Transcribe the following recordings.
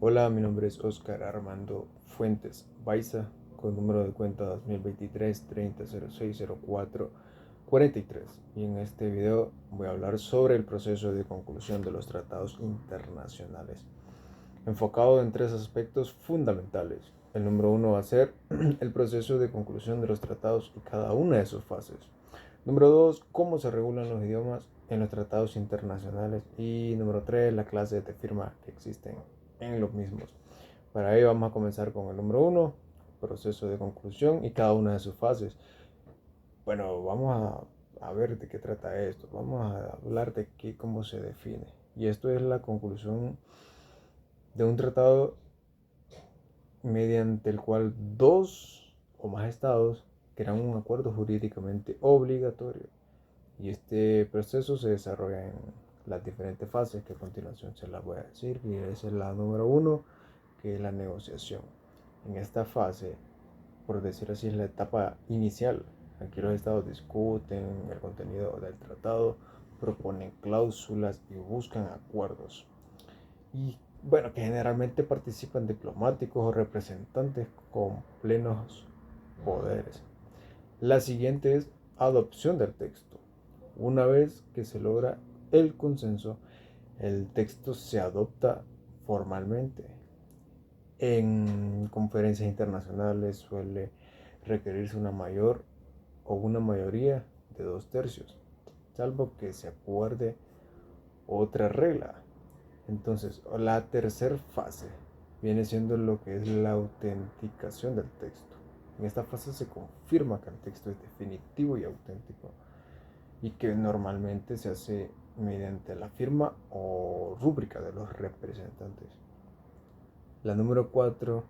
Hola, mi nombre es Oscar Armando Fuentes Baiza, con número de cuenta 2023 300604 43. Y en este video voy a hablar sobre el proceso de conclusión de los tratados internacionales, enfocado en tres aspectos fundamentales. El número uno va a ser el proceso de conclusión de los tratados y cada una de sus fases. Número 2, cómo se regulan los idiomas en los tratados internacionales. Y número 3, las clases de firma que existen en los mismos. Para ello vamos a comenzar con el número 1, proceso de conclusión y cada una de sus fases. Bueno, vamos a ver de qué trata esto. Vamos a hablar de cómo se define. Y esto es la conclusión de un tratado mediante el cual dos o más estados crean un acuerdo jurídicamente obligatorio. Y este proceso se desarrolla en las diferentes fases que a continuación se las voy a decir. Y esa es la número uno, que es la negociación. En esta fase, por decir así, es la etapa inicial. Aquí los estados discuten el contenido del tratado, proponen cláusulas y buscan acuerdos. Y bueno, que generalmente participan diplomáticos o representantes con plenos poderes. La siguiente es adopción del texto. Una vez que se logra el consenso, el texto se adopta formalmente. En conferencias internacionales suele requerirse una mayor o una mayoría de 2/3, salvo que se acuerde otra regla. Entonces, la tercera fase viene siendo lo que es la autenticación del texto. En esta fase se confirma que el texto es definitivo y auténtico, y que normalmente se hace mediante la firma o rúbrica de los representantes. La número 4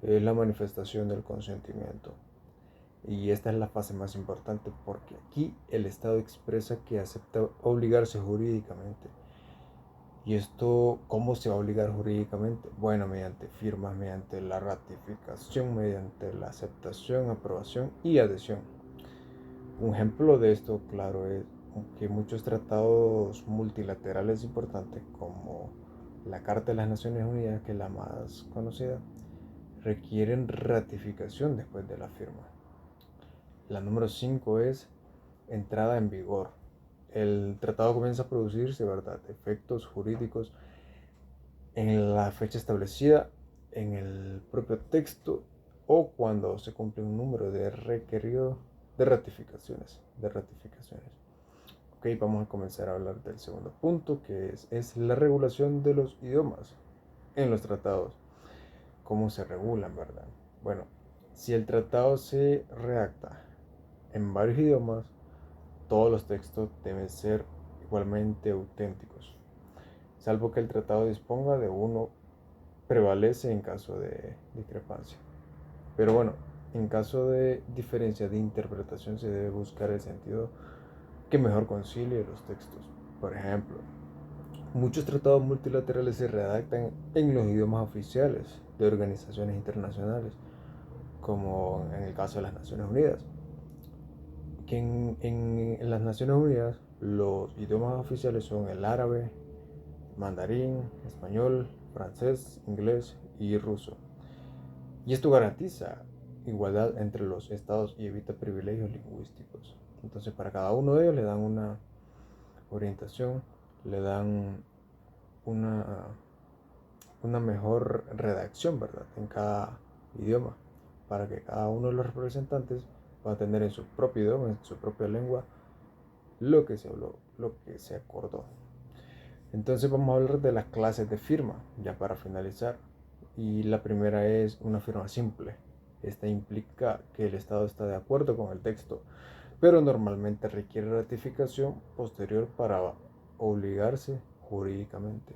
es la manifestación del consentimiento. Y esta es la fase más importante porque aquí el Estado expresa que acepta obligarse jurídicamente. ¿Y esto cómo se va a obligar jurídicamente? Bueno, mediante firmas, mediante la ratificación, mediante la aceptación, aprobación y adhesión. Un ejemplo de esto, claro, es que muchos tratados multilaterales importantes, como la Carta de las Naciones Unidas, que es la más conocida, requieren ratificación después de la firma. La número 5 es entrada en vigor. El tratado comienza a producirse, ¿verdad?, efectos jurídicos en la fecha establecida en el propio texto o cuando se cumple un número de requerido de ratificaciones. Ok, vamos a comenzar a hablar del segundo punto, que es la regulación de los idiomas en los tratados. ¿Cómo se regulan, verdad? Bueno, si el tratado se redacta en varios idiomas, todos los textos deben ser igualmente auténticos, salvo que el tratado disponga de uno prevalece en caso de discrepancia. Pero bueno, en caso de diferencia de interpretación se debe buscar el sentido que mejor concilie los textos. Por ejemplo, muchos tratados multilaterales se redactan en los idiomas oficiales de organizaciones internacionales, como en el caso de las Naciones Unidas. Que en las Naciones Unidas los idiomas oficiales son el árabe, mandarín, español, francés, inglés y ruso. Y esto garantiza igualdad entre los estados y evita privilegios lingüísticos. Entonces, para cada uno de ellos le dan una orientación, le dan una, una mejor redacción, ¿verdad?, en cada idioma, para que cada uno de los representantes pueda tener en su propio idioma, en su propia lengua, lo que se habló, lo que se acordó. Entonces vamos a hablar de las clases de firma, ya para finalizar. Y la primera es una firma simple. Esta implica que el Estado está de acuerdo con el texto, pero normalmente requiere ratificación posterior para obligarse jurídicamente.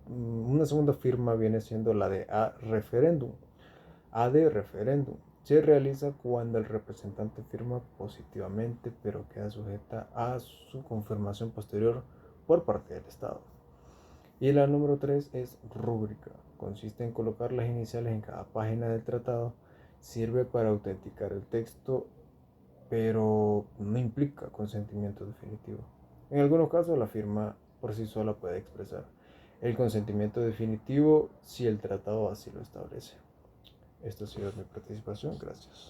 Una segunda firma viene siendo la de referéndum. A de referéndum. Se realiza cuando el representante firma positivamente, pero queda sujeta a su confirmación posterior por parte del Estado. Y la número 3 es rúbrica. Consiste en colocar las iniciales en cada página del tratado. Sirve para autenticar el texto, pero no implica consentimiento definitivo. En algunos casos la firma por sí sola puede expresar el consentimiento definitivo si el tratado así lo establece. Esto ha sido mi participación. Gracias.